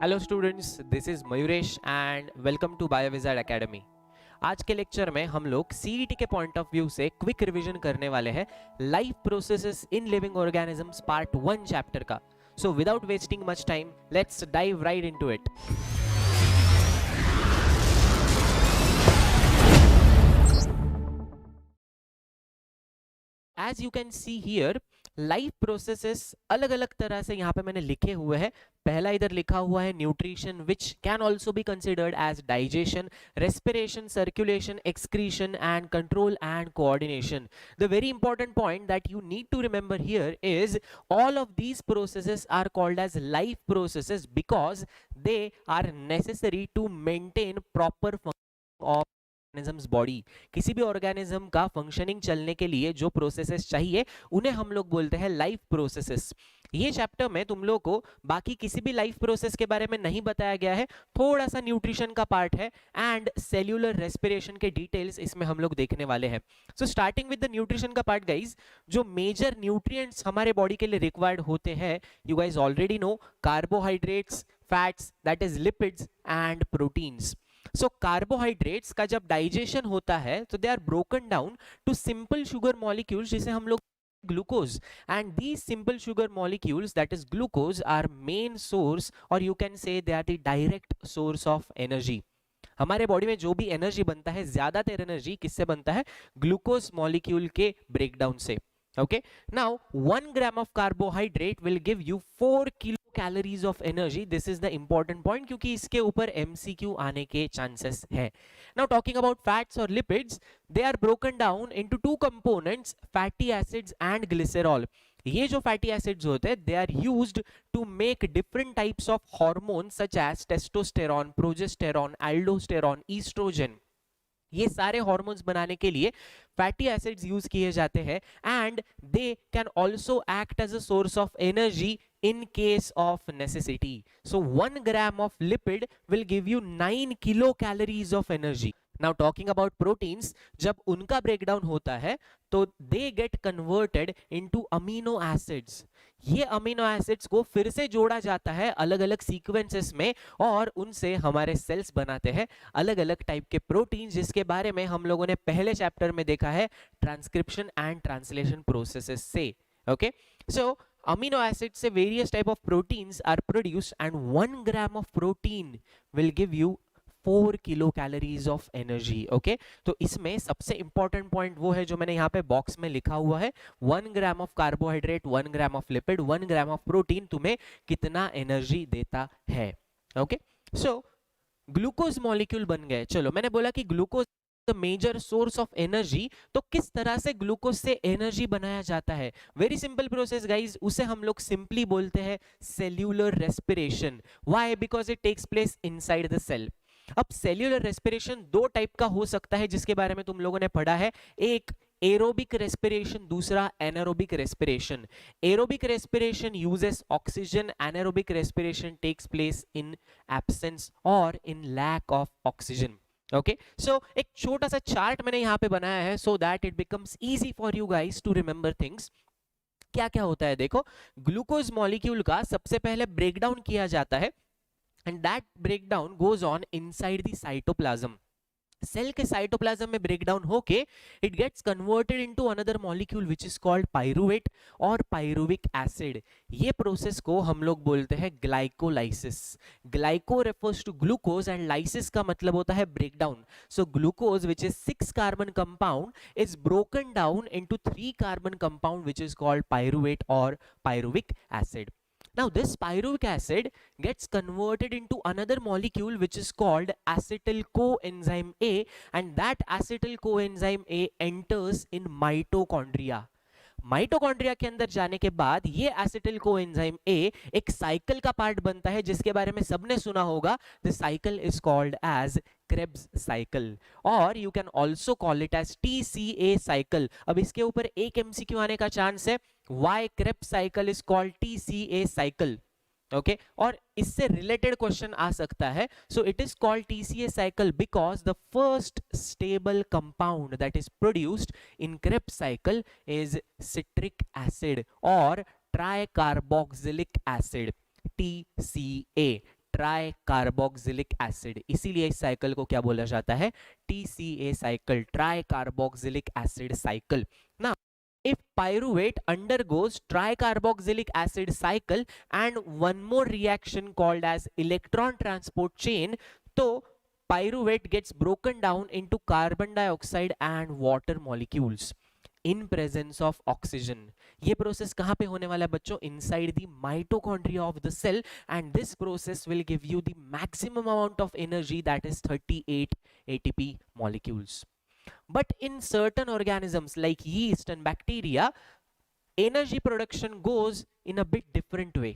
Hello students, this is Mayuresh and welcome to Biowizard academy. आज के lecture में हम लोग सीईटी के पॉइंट ऑफ व्यू से क्विक रिवीजन करने वाले हैं life processes in living organisms part 1 chapter का। So without wasting much time, let's dive right into it. As you can see here, life processes अलग अलग तरह से यहाँ पे मैंने लिखे हुए हैं। पहला इधर लिखा हुआ है nutrition, which can also be considered as digestion, respiration, circulation, excretion and control and coordination. The very important point that you need to remember here is all of these processes are called as life processes because they are necessary to maintain proper function of organisms body. किसी भी organism का functioning चलने के लिए जो processes चाहिए उन्हें हम लोग बोलते हैं लाइफ प्रोसेसेस। ये चैप्टर में तुम लोग को बाकी किसी भी लाइफ प्रोसेस के बारे में नहीं बताया गया है, थोड़ा सा न्यूट्रिशन का पार्ट है एंड सेल्यूलर रेस्पिरेशन के डिटेल्स इसमें हम लोग देखने वाले हैं। So starting with the nutrition का पार्ट गाइज, जो मेजर न्यूट्रिएंट्स हमारे बॉडी के लिए रिक्वायर्ड होते हैं, you guys already know, carbohydrates, fats, that is lipids and proteins. So carbohydrates का जब डाइजेशन होता है तो they are broken down to simple sugar molecules जिसे हम लोग glucose, and these simple sugar molecules, that is glucose, are main source or you can say they are the direct source of energy. हमारे body में जो भी energy बनता है, ज्यादातर एनर्जी किससे बनता है? ग्लूकोज मॉलिक्यूल के ब्रेकडाउन से। Okay, now 1 gram of carbohydrate will give you 4 kilocalories of energy. This is the important point क्योंकि इसके ऊपर MCQ आने के chances है। Now talking about fats or lipids, they are broken down into two components, fatty acids and glycerol. ये जो fatty acids होते हैं, they are used to make different types of hormones such as testosterone, progesterone, aldosterone, estrogen. ये सारे hormones बनाने के लिए fatty acids use किए जाते हैं and they can also act as a source of energy in case of necessity. So 1 gram of lipid will give you 9 kilocalories of energy. Now talking about proteins, जब उनका breakdown होता है तो they get converted into amino acids. ये amino acids को फिर से जोड़ा जाता है अलग अलग सीक्वेंसेस में और उनसे हमारे सेल्स बनाते हैं अलग अलग टाइप के प्रोटीन, जिसके बारे में हम लोगों ने पहले चैप्टर में देखा है ट्रांसक्रिप्शन एंड ट्रांसलेशन प्रोसेसेस से। ओके, सो amino acids से various type of proteins are produced and 1 gram of protein will give you 4 kilocalories of energy. Okay, तो इसमें सबसे important point वो है जो मैंने यहाँ पे बॉक्स में लिखा हुआ है, 1 gram of carbohydrate, 1 gram of lipid, 1 gram of protein तुम्हें कितना एनर्जी देता है। ओके, सो ग्लूकोज मॉलिक्यूल बन गए। चलो, मैंने बोला कि glucose the major source of energy, तो किस तरह से ग्लूकोज से एनर्जी बनाया जाता है? वेरी सिंपल प्रोसेस गाइज, उसे हम लोग सिंपली बोलते हैं cellular respiration. Why? Because it takes place inside the cell. अब सेल्यूलर रेस्पिरेशन दो टाइप का हो सकता है जिसके बारे में तुम लोगों ने पढ़ा है, एक एरोबिक रेस्पिरेशन, दूसरा anaerobic respiration. Aerobic respiration uses oxygen, anaerobic respiration takes place in absence और in lack of oxygen. Okay, so एक छोटा सा चार्ट मैंने यहाँ पे बनाया है so that it becomes easy for you guys to remember things. क्या क्या होता है देखो, ग्लूकोज मॉलिक्यूल का सबसे पहले ब्रेकडाउन किया जाता है and that breakdown goes on inside the cytoplasm. Cell के साइटोप्लाज्म में ब्रेकडाउन होके it gets converted into another molecule which is called pyruvate और पाइरुविक एसिड। ये प्रोसेस को हम लोग बोलते हैं glycolysis. Glyco refers to glucose and lysis का मतलब होता है breakdown. So glucose which is 6 carbon compound is broken down into 3 carbon compound which is called pyruvate और pyruvic acid. Now this pyruvic acid gets converted into another molecule which is called acetyl coenzyme A, and that acetyl coenzyme A enters in mitochondria. Mitochondria के अंदर जाने के बाद ये acetyl coenzyme A एक cycle का part बनता है जिसके बारे में सबने सुना होगा। The cycle is called as Krebs cycle और you can also call it as TCA cycle. अब इसके ऊपर एक MCQ आने का चांस है, why Krebs cycle is called TCA cycle. Okay, और इससे रिलेटेड क्वेश्चन आ सकता है। So it is called TCA cycle because the first stable compound that is produced in Krebs cycle is citric acid और tricarboxylic acid, TCA। Try carboxylic acid, इसीलिए इस cycle को क्या बोला जाता है, TCA cycle, try carboxylic acid cycle ना। If pyruvate undergoes tricarboxylic acid cycle and one more reaction called as electron transport chain, तो pyruvate gets broken down into carbon dioxide and water molecules in presence of oxygen. ये process कहाँ पे होने वाला है बच्चों, inside the mitochondria of the cell, and this process will give you the maximum amount of energy, that is 38 ATP molecules. But in certain organisms like yeast and bacteria, energy production goes in a bit different way.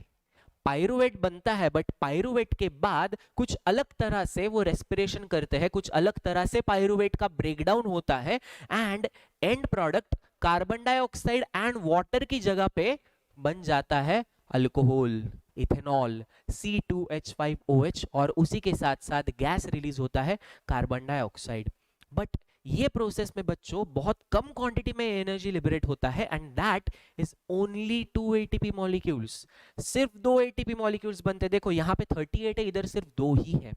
Pyruvate बनता है, but pyruvate के बाद कुछ अलग तरह से वो respiration करते हैं, कुछ अलग तरह से पायरुवेट का ब्रेकडाउन होता है, and and product carbon dioxide and water की जगह पे बन जाता है अल्कोहल, इथेनॉल, C2H5OH, और उसी के साथ साथ गैस रिलीज होता है कार्बन डाइऑक्साइड। बट ये प्रोसेस में बच्चों बहुत कम क्वांटिटी में एनर्जी लिबरेट होता है, and that is only 2 ATP molecules, सिर्फ 2 ATP मॉलिक्यूल्स बनते हैं। देखो यहाँ पे 38 है, इधर सिर्फ 2 ही है।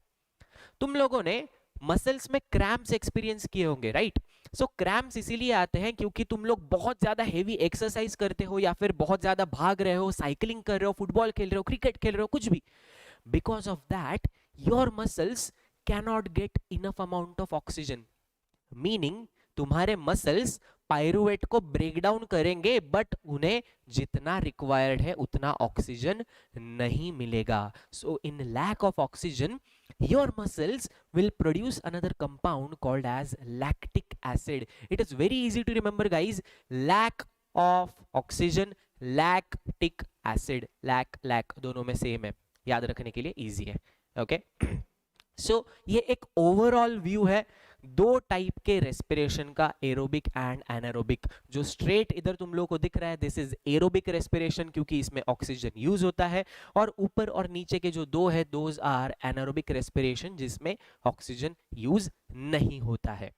तुम लोगों ने मसल्स में क्रैम्प्स एक्सपीरियंस किए होंगे, राइट? सो क्रैम्प्स इसीलिए आते हैं क्योंकि तुम लोग बहुत ज्यादा हेवी एक्सरसाइज करते हो, या फिर बहुत ज्यादा भाग रहे हो, साइकिलिंग कर रहे हो, फुटबॉल खेल रहे हो, क्रिकेट खेल रहे हो, कुछ भी। Because of that your muscles cannot get enough amount of oxygen, meaning तुम्हारे मसल्स पायरुवेट को ब्रेक डाउन करेंगे, बट उन्हें जितना रिक्वायर्ड है उतना ऑक्सीजन नहीं मिलेगा। So in lack of oxygen your muscles will produce another compound called as lactic acid. It is very easy to remember guys, lack of oxygen, lactic acid, lack दोनों में same है, याद रखने के लिए इजी है। ओके सो ये एक ओवरऑल व्यू है दो टाइप के रेस्पिरेशन का, एरोबिक एंड एनारोबिक। जो स्ट्रेट इधर तुम लोगों को दिख रहा है, दिस इज एरोबिक रेस्पिरेशन क्योंकि इसमें ऑक्सीजन यूज होता है, और ऊपर और नीचे के जो दो है दोज आर एनारोबिक रेस्पिरेशन जिसमें ऑक्सीजन यूज नहीं होता है।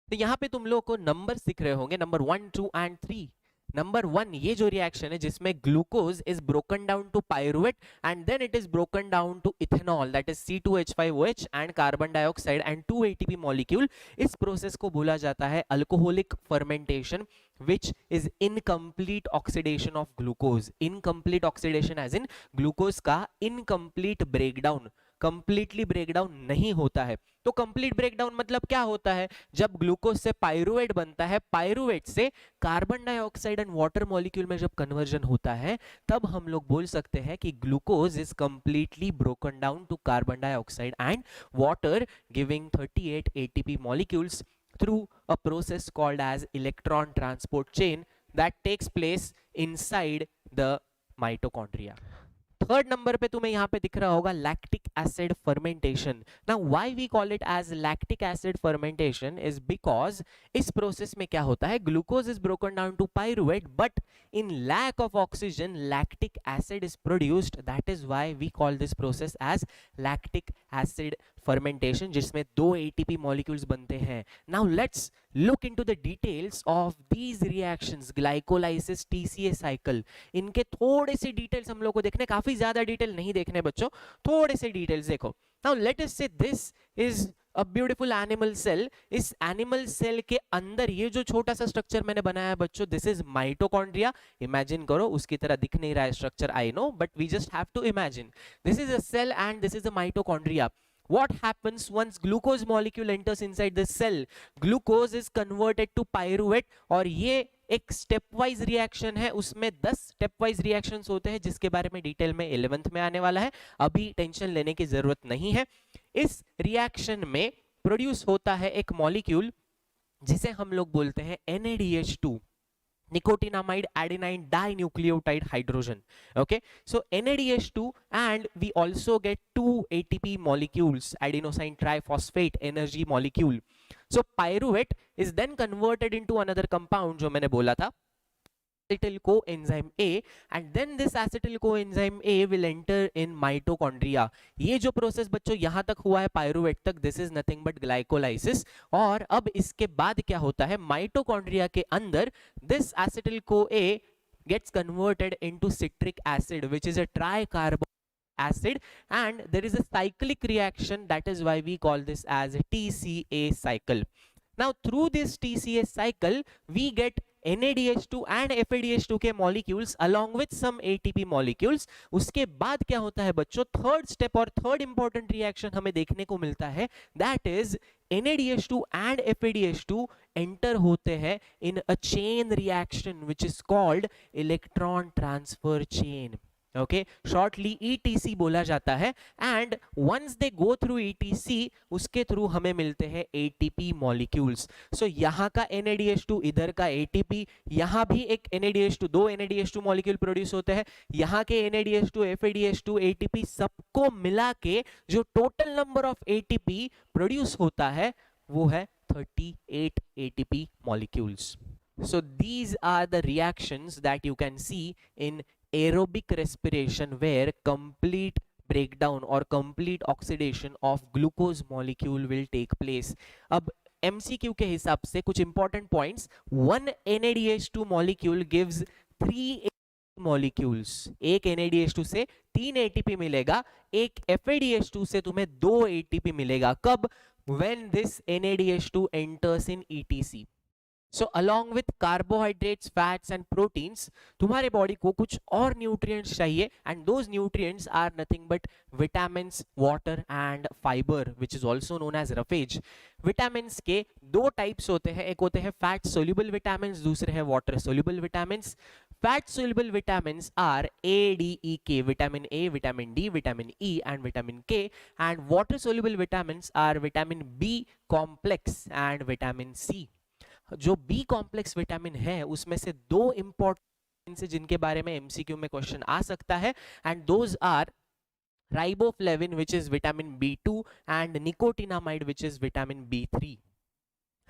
तो यहाँ पे तुम लोगों को नंबर दिख रहे होंगे, नंबर 1, 2 एंड 3। नंबर 1 ये जो रिएक्शन है जिसमें glucose is broken down to pyruvate and then it is broken down to ethanol, that is C2H5OH and carbon dioxide and 2 ATP molecule. इस प्रोसेस को बोला जाता है alcoholic fermentation, which is incomplete oxidation of glucose. Incomplete oxidation as in glucose का incomplete breakdown, completely breakdown नहीं होता है। तो कंप्लीट ब्रेकडाउन मतलब क्या होता है, जब ग्लूकोज से पायरुवेट बनता है, पायरुवेट से carbon dioxide and water molecule में जब कन्वर्जन होता है, तब हम लोग बोल सकते हैं कि glucose is completely broken down to carbon dioxide and water, giving 38 ATP molecules through a process called as electron transport chain that takes place inside the mitochondria. Third number पे तुम्हें यहाँ पे दिख रहा होगा lactic acid fermentation. Now why we call it as lactic acid fermentation is because इस process में क्या होता है, glucose is broken down to pyruvate, but in lack of oxygen lactic acid is produced, that is why we call this process as lactic acid fermentation, जिसमें 2 ATP molecules बनते हैं। Now let's look into the details of these reactions, glycolysis, TCA cycle। इनके थोड़े से details हम लोग को देखने, काफी ज्यादा डिटेल नहीं देखने बच्चों, थोड़े से डिटेल्स देखो। Now let us see this is a beautiful animal cell. इस एनिमल सेल के अंदर ये जो छोटा सा स्ट्रक्चर मैंने बनाया है बच्चों, दिस इज माइटोकॉन्ड्रिया। इमेजिन करो, उसकी तरह दिख नहीं रहा है structure, I know, but we just have to imagine this is a cell and this is a mitochondria. What happens once glucose molecule enters inside the cell? Glucose is converted to pyruvate, और ये एक step wise reaction है, उसमें 10 step wise reactions होते हैं जिसके बारे में डिटेल में 11th में आने वाला है, अभी टेंशन लेने की जरूरत नहीं है। इस रिएक्शन में प्रोड्यूस होता है एक मॉलिक्यूल जिसे हम लोग बोलते हैं NADH2, nicotinamide adenine dinucleotide hydrogen. Okay, so NADH2, and we also get 2 ATP molecules, adenosine triphosphate energy molecule. So pyruvate is then converted into another compound जो मैंने बोला था, acetyl coenzyme A, and then this acetyl coenzyme A will enter in mitochondria. ये जो process बच्चों यहाँ तक हुआ है पायरुवेट तक, this is nothing but glycolysis. और अब इसके बाद क्या होता है, माइटोकॉन्ड्रिया के अंदर this acetyl CoA gets converted into citric acid which is a tricarbon acid, and there is a cyclic reaction, that is why we call this as a TCA cycle. Now through this TCA cycle we get NADH2 and FADH2 के molecules along with some ATP molecules. उसके बाद क्या होता है बच्चों, third step और third important reaction हमें देखने को मिलता है, that is NADH2 and FADH2 enter होते हैं in a chain reaction which is called electron transfer chain. Okay, shortly ETC बोला जाता है, and once they go through ETC उसके थ्रू हमें मिलते हैं ATP molecules. So यहाँ का NADH2, इधर का ATP, यहाँ भी एक NADH2, दो NADH2 molecule प्रोड्यूस होते हैं, यहाँ के NADH2, FADH2, ATP सबको मिला के जो total number of ATP produce होता है वो है 38 ATP molecules. So these are the reactions that you can see in aerobic respiration where complete breakdown or complete oxidation of glucose molecule will take place. अब MCQ के हिसाब से कुछ important points, one NADH2 molecule gives 3 molecules. एक NADH2 से 3 ATP मिलेगा, एक FADH2 से तुम्हें 2 ATP मिलेगा. कब? When this NADH2 enters in ETC. So along with carbohydrates, fats and proteins, तुम्हारे बॉडी को कुछ और न्यूट्रिएंट्स चाहिए, and those nutrients are nothing but vitamins, water and fiber, which is also known as roughage. Vitamins के दो types होते हैं, एक होते हैं फैट सोल्यूबल विटामिन्स, दूसरे हैं water soluble vitamins. Fat soluble vitamins are A, D, E, K, vitamin A, vitamin D, vitamin E and vitamin K, and water soluble vitamins are vitamin B complex and vitamin C. जो B complex vitamin है उसमें से दो important से जिनके बारे में MCQ में क्वेश्चन आ सकता है, and those are riboflavin which is vitamin B2 and nicotinamide which is vitamin B3.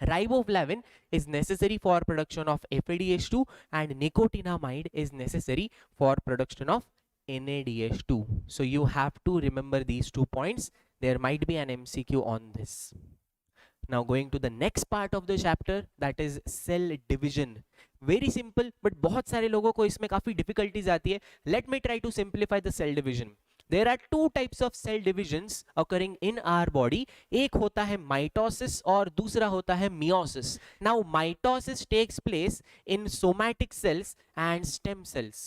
Riboflavin is necessary for production of FADH2 and nicotinamide is necessary for production of NADH2. So you have to remember these 2 points. There might be an MCQ on this. Now going to the next part of the chapter, that is cell division. Very simple, but बहुत सारे लोगों को इसमें काफी difficulties आती है. Let me try to simplify the cell division. There are two types of cell divisions occurring in our body. एक होता है mitosis और दूसरा होता है meiosis. Now mitosis takes place in somatic cells and stem cells.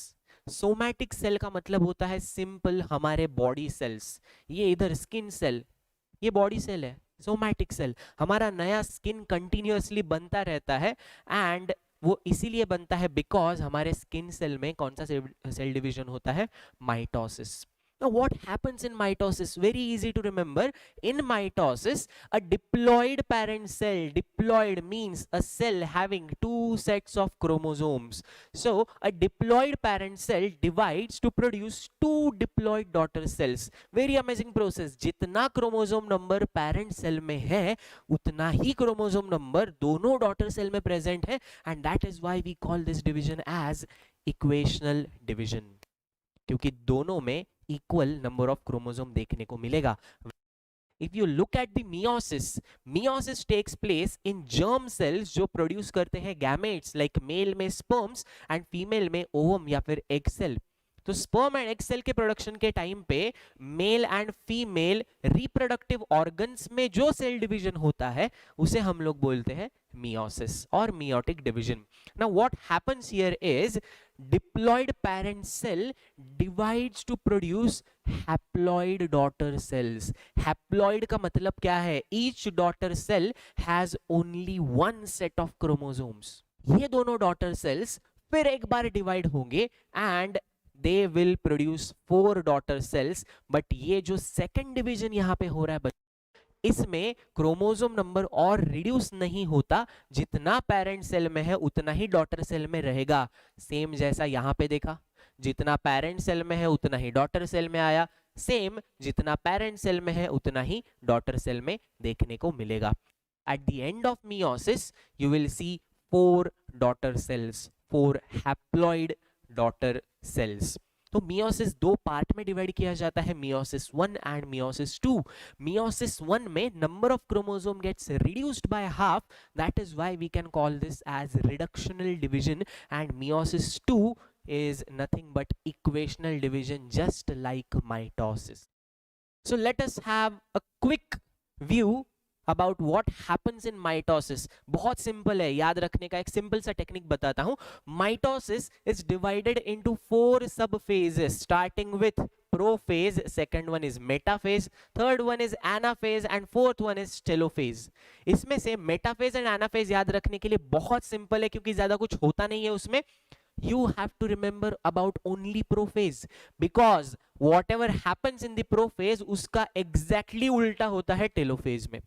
Somatic cell का मतलब होता है सिंपल हमारे बॉडी सेल्स. ये इधर स्किन सेल, ये बॉडी सेल है. सोमैटिक सेल हमारा नया स्किन कंटिन्यूअसली बनता रहता है, एंड वो इसीलिए बनता है बिकॉज हमारे स्किन सेल में कौन सा सेल डिवीजन होता है, mitosis. Now what happens in mitosis? Very easy to remember. In mitosis, a diploid parent cell, diploid means a cell having 2 sets of chromosomes. So a diploid parent cell divides to produce 2 diploid daughter cells. Very amazing process. जितना chromosome number parent cell में है उतना ही chromosome number दोनों daughter cell में present है, and that is why we call this division as equational division. क्योंकि दोनों में इक्वल नंबर ऑफ क्रोमोसोम देखने को मिलेगा. If you look at the meiosis takes place in germ cells जो प्रोड्यूस करते हैं gametes, like मेल में sperms and फीमेल में ovum या फिर egg cell. तो स्पर्म एंड एग सेल के प्रोडक्शन के टाइम पे male and female reproductive organs में जो सेल डिवीजन होता है उसे हम लोग बोलते हैं meiosis और meiotic division. Now what happens here is diploid parent cell divides to produce haploid daughter cells. Haploid का मतलब क्या है? Each daughter cell has only one set of chromosomes. ये दोनों daughter cells फिर एक बार डिवाइड होंगे and they will produce 4 daughter cells. but ये जो second division यहाँ पे हो रहा है इसमें क्रोमोसोम नंबर और रिड्यूस नहीं होता, जितना पेरेंट सेल में है उतना ही डॉटर सेल में रहेगा. सेम जैसा यहाँ पे देखा, जितना पेरेंट सेल में है उतना ही डॉटर सेल में आया, सेम जितना पेरेंट सेल में है उतना ही डॉटर सेल में देखने को मिलेगा. At the end of meiosis you will see 4 daughter cells, 4 haploid daughter cells. तो meiosis दो पार्ट में डिवाइड किया जाता है, meiosis 1 एंड meiosis 2. meiosis 1 में number of chromosome gets reduced by half, that is why we can call this as reductional division, and meiosis 2 is nothing but equational division, just like mitosis. So let us have a quick view about what happens in mitosis. बहुत simple है, याद रखने का एक simple सा technique बताता हूं. Mitosis is divided into 4 sub phases, starting with prophase, second one is metaphase, third one is anaphase and fourth one is telophase. इसमें से metaphase and anaphase याद रखने के लिए बहुत सिंपल है, क्योंकि ज्यादा कुछ होता नहीं है उसमें. You have to remember about only prophase, because whatever happens in the prophase उसका exactly उल्टा होता है telophase में.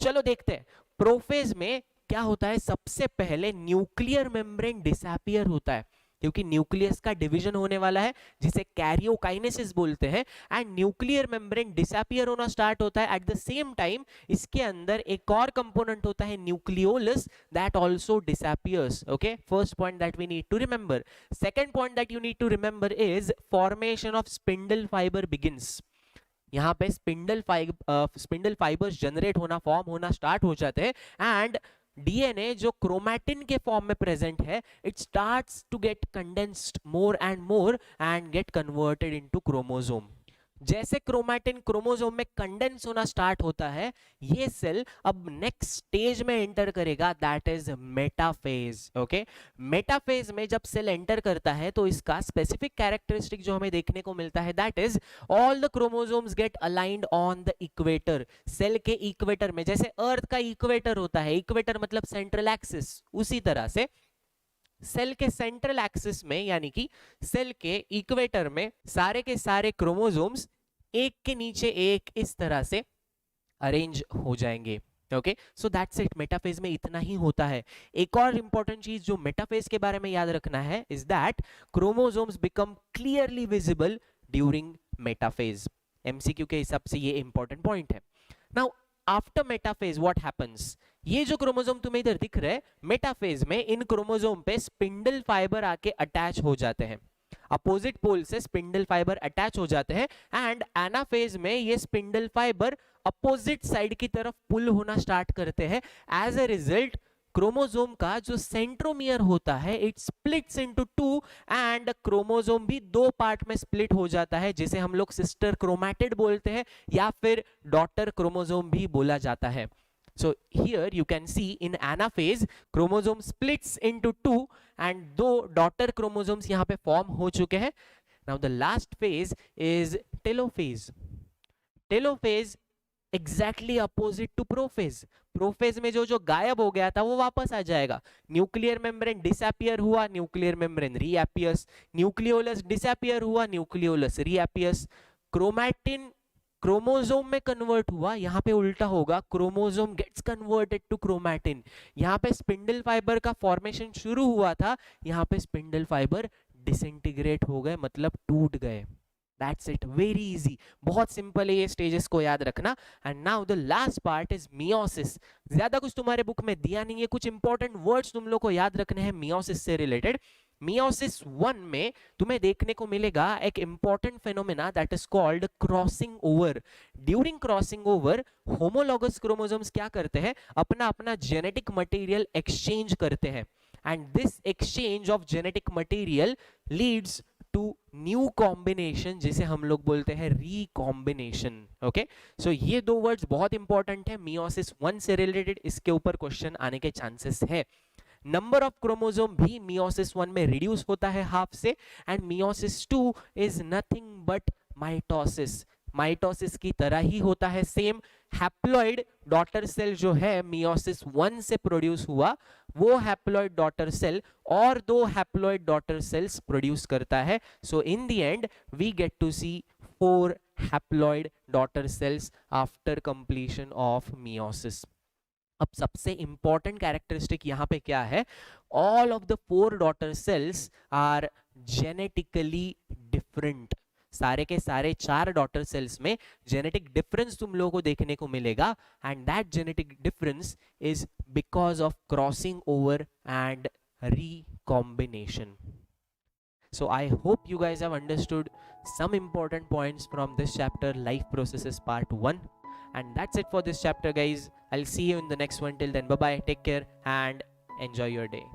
चलो देखते हैं प्रोफेज में क्या होता है. सबसे पहले न्यूक्लियर मेम्ब्रेन डिसअपियर होता है, क्योंकि न्यूक्लियस का डिवीजन होने वाला है जिसे कैरियोकाइनेसिस बोलते हैं. एंड न्यूक्लियर मेम्ब्रेन डिसअपियर होना स्टार्ट होता है. एट द सेम टाइम इसके अंदर एक और कंपोनेंट होता है nucleolus, that also disappears. Okay, first point that we need to remember. Second point that you need to remember is formation of spindle fibre begins. यहाँ पे स्पिंडल फाइबर्स जनरेट होना, form होना स्टार्ट हो जाते हैं. And DNA जो chromatin के form में प्रेजेंट है, it starts to get condensed more and get converted into chromosome. जैसे क्रोमैटिन क्रोमोसोम में कंडेंस होना स्टार्ट होता है, ये सेल अब नेक्स्ट स्टेज में एंटर करेगा, that is metaphase. Okay, metaphase में जब सेल एंटर करता है तो इसका स्पेसिफिक कैरेक्टरिस्टिक जो हमें देखने को मिलता है, that is all the chromosomes get aligned on the equator. Cell के इक्वेटर में, जैसे अर्थ का इक्वेटर होता है, इक्वेटर मतलब सेंट्रल एक्सिस, उसी तरह से सेल के सेंट्रल एक्सिस में, यानी कि सेल के इक्वेटर में सारे के सारे क्रोमोसोम्स एक के नीचे एक इस तरह से अरेंज हो जाएंगे. Okay, so that's it. Metaphase में इतना ही होता है. एक और इंपॉर्टेंट चीज जो मेटाफेज के बारे में याद रखना है is that chromosomes become clearly visible during metaphase. MCQ के हिसाब से ये इंपॉर्टेंट पॉइंट है. Now after metaphase what happens, ये जो क्रोमोसोम तुम्हें इधर दिख रहे हैं, मेटाफेज में इन क्रोमोसोम पे स्पिंडल फाइबर आके अटैच हो जाते हैं. अपोजिट पोल से स्पिंडल फाइबर अटैच हो जाते हैं. एंड एनाफेज में ये स्पिंडल फाइबर अपोजिट साइड की तरफ पुल होना स्टार्ट करते हैं. एज अ रिजल्ट क्रोमोसोम का जो सेंट्रोमियर होता है, it splits into 2 and chromosome भी 2 पार्ट में स्प्लिट हो जाता है, जिसे हम लोग सिस्टर क्रोमैटिड बोलते हैं या फिर डॉटर क्रोमोसोम भी बोला जाता है. So here you can see in anaphase chromosome splits into 2 and 2 daughter chromosomes यहाँ पे form हो चुके हैं. Now the last phase is telophase. Telophase exactly opposite to prophase. Prophase में जो गायब हो गया था वो वापस आ जाएगा. न्यूक्लियर मेम्ब्रेन डिसअपियर हुआ, nuclear membrane reappears. Nucleolus disappear हुआ, न्यूक्लियोलस रीअपियर्स. क्रोमैटिन क्रोमोसोम में कन्वर्ट हुआ, यहाँ पे उल्टा होगा, chromosome gets converted to chromatin. यहाँ पे स्पिंडल फाइबर का फॉर्मेशन शुरू हुआ था, यहाँ पे स्पिंडल फाइबर डिसइंटीग्रेट हो गए, मतलब टूट गए. दैट्स इट, वेरी इजी, बहुत सिंपल है ये स्टेजेस को याद रखना. And now the last part is meiosis. ज्यादा कुछ तुम्हारे बुक में दिया नहीं है, कुछ इंपॉर्टेंट वर्ड्स तुम लोग को याद रखने हैं मियोसिस से रिलेटेड. मियोसिस 1 में तुम्हें देखने को मिलेगा एक important phenomena, that is called crossing over. During crossing over homologous chromosomes क्या करते हैं, अपना अपना जेनेटिक मटेरियल एक्सचेंज करते हैं. And this exchange of genetic material leads to new combination, जिसे हम लोग बोलते हैं रिकॉम्बिनेशन. ओके, सो ये 2 वर्ड्स बहुत इंपॉर्टेंट है मियोसिस 1 से रिलेटेड, इसके ऊपर क्वेश्चन आने के चांसेस है. नंबर ऑफ क्रोमोसोम भी मियोसिस 1 में रिड्यूस होता है हाफ से. And meiosis 2 is nothing but mitosis. Mitosis की तरह ही होता है सेम. हैप्लॉइड डॉटर सेल जो है मियोसिस 1 से प्रोड्यूस हुआ, वो हैप्लॉइड डॉटर सेल और 2 हैप्लॉइड डॉटर सेल्स प्रोड्यूस करता है. So in the end we get to see 4 haploid daughter cells after completion of meiosis. अब सबसे इंपॉर्टेंट कैरेक्टरिस्टिक यहाँ पे क्या है, all of the 4 daughter cells are genetically different. सारे के सारे 4 डॉटर सेल्स में जेनेटिक डिफरेंस तुम लोगों को देखने को मिलेगा. And that genetic difference is because of crossing over and recombination. So I hope you guys have understood some important points from this chapter, life processes part 1. And that's it for this chapter, guys. I'll see you in the next one. Till then, bye bye, take care and enjoy your day.